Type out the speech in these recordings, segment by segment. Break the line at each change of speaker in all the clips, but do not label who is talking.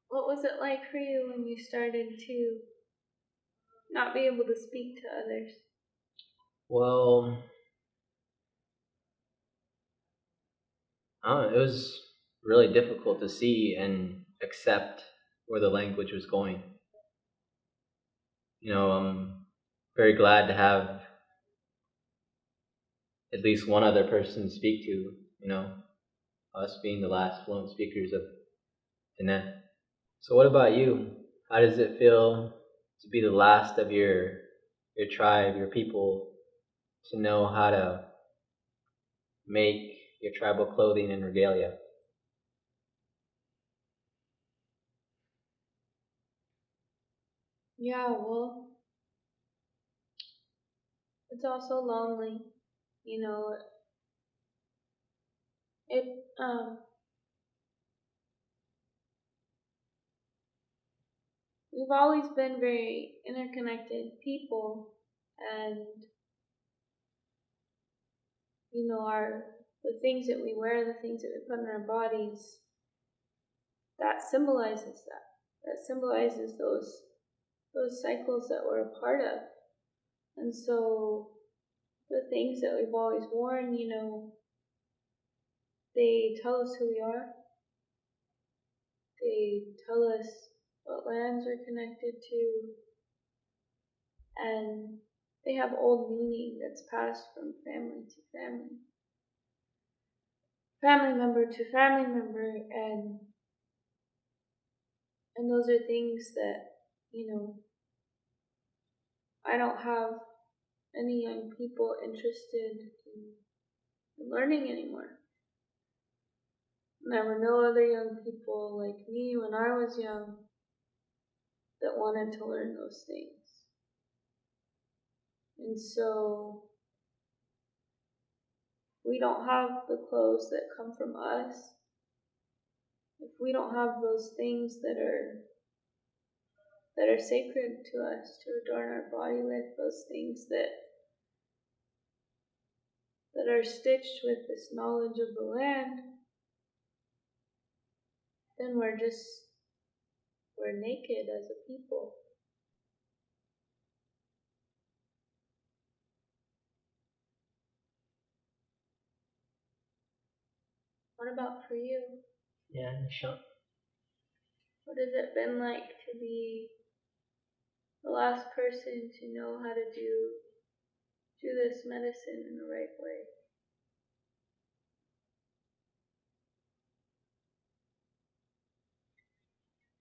What was it like for you when you started to not be able to speak to others?
Well, I don't know, it was really difficult to see and accept where the language was going. I'm very glad to have at least one other person to speak to, us being the last fluent speakers of Diné. So what about you? How does it feel to be the last of your tribe, your people, to know how to make your tribal clothing and regalia?
Yeah, well, it's also lonely. You know, it we've always been very interconnected people, and our the things that we wear, the things that we put in our bodies, that symbolizes that. That symbolizes those cycles that we're a part of. And so the things that we've always worn, they tell us who we are. They tell us what lands we're connected to, and they have old meaning that's passed from family to family, family member to family member, and those are things that you know I don't have any young people interested in learning anymore. There were no other young people like me when I was young that wanted to learn those things. And so we don't have the clothes that come from us, if we don't have those things that are sacred to us to adorn our body with, those things that are stitched with this knowledge of the land, then we're naked as a people. What about for you?
Yeah, Nishant.
What has it been like to be the last person to know how to do this medicine in the right way?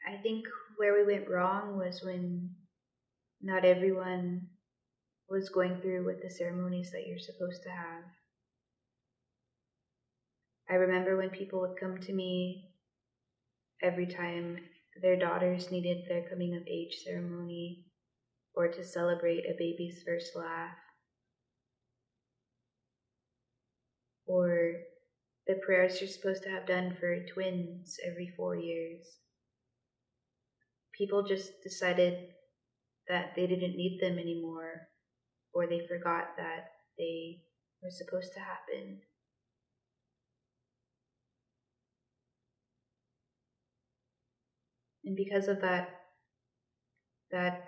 I think where we went wrong was when not everyone was going through with the ceremonies that you're supposed to have. I remember when people would come to me every time their daughters needed their coming of age ceremony or to celebrate a baby's first laugh or the prayers you're supposed to have done for twins every 4 years. People just decided that they didn't need them anymore or they forgot that they were supposed to happen. And because of that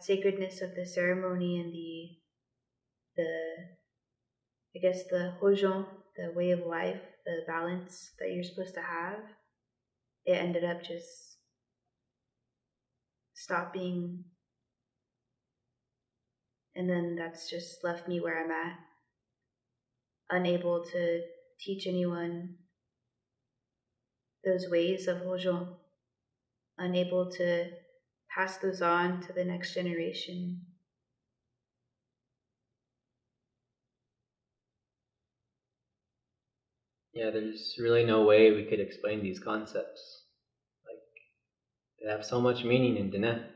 sacredness of the ceremony and the I guess the hojon, the way of life, the balance that you're supposed to have, it ended up just stopping, and then that's just left me where I'm at, unable to teach anyone those ways of hojon, unable to pass those on to the next generation.
Yeah, there's really no way we could explain these concepts. Like, they have so much meaning in Diné.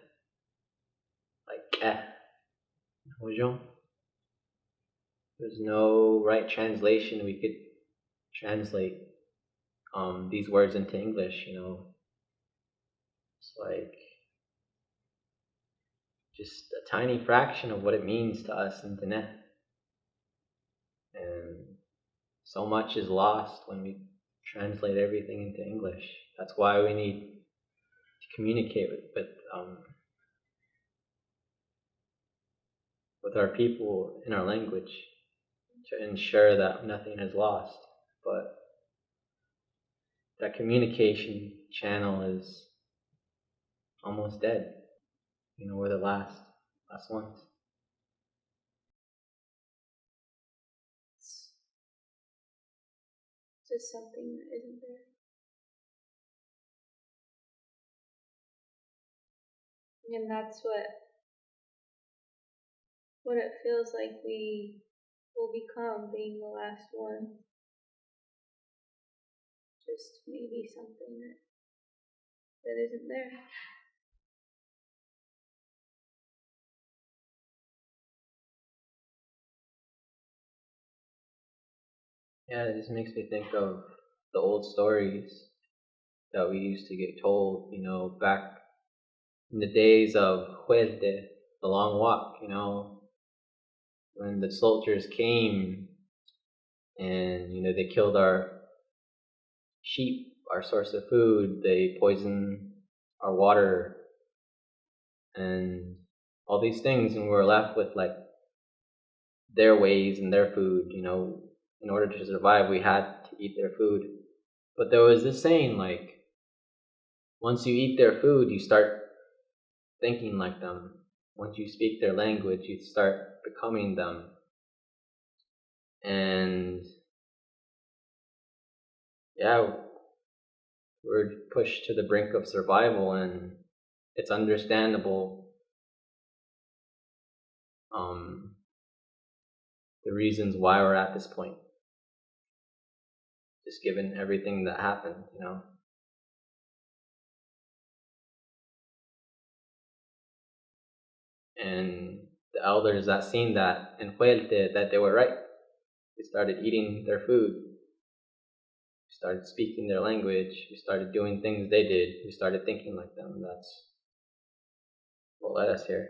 Like, Hojon. There's no right translation we could translate these words into English. It's like just a tiny fraction of what it means to us in Diné. And so much is lost when we translate everything into English. That's why we need to communicate with our people in our language to ensure that nothing is lost. But that communication channel is almost dead. We're the last ones.
It's just something that isn't there. And that's what it feels like we will become, being the last one. Just maybe something that isn't there.
Yeah, it just makes me think of the old stories that we used to get told, back in the days of Huerte, the long walk, when the soldiers came and, they killed our sheep, our source of food, they poisoned our water, and all these things, and we were left with like their ways and their food, in order to survive, we had to eat their food. But there was this saying, like, once you eat their food, you start thinking like them. Once you speak their language, you start becoming them. And yeah, we're pushed to the brink of survival, and it's understandable the reasons why we're at this point, just given everything that happened, And the elders that seen that in Huelte, that they were right. We started eating their food. We started speaking their language. We started doing things they did. We started thinking like them. That's what led us here.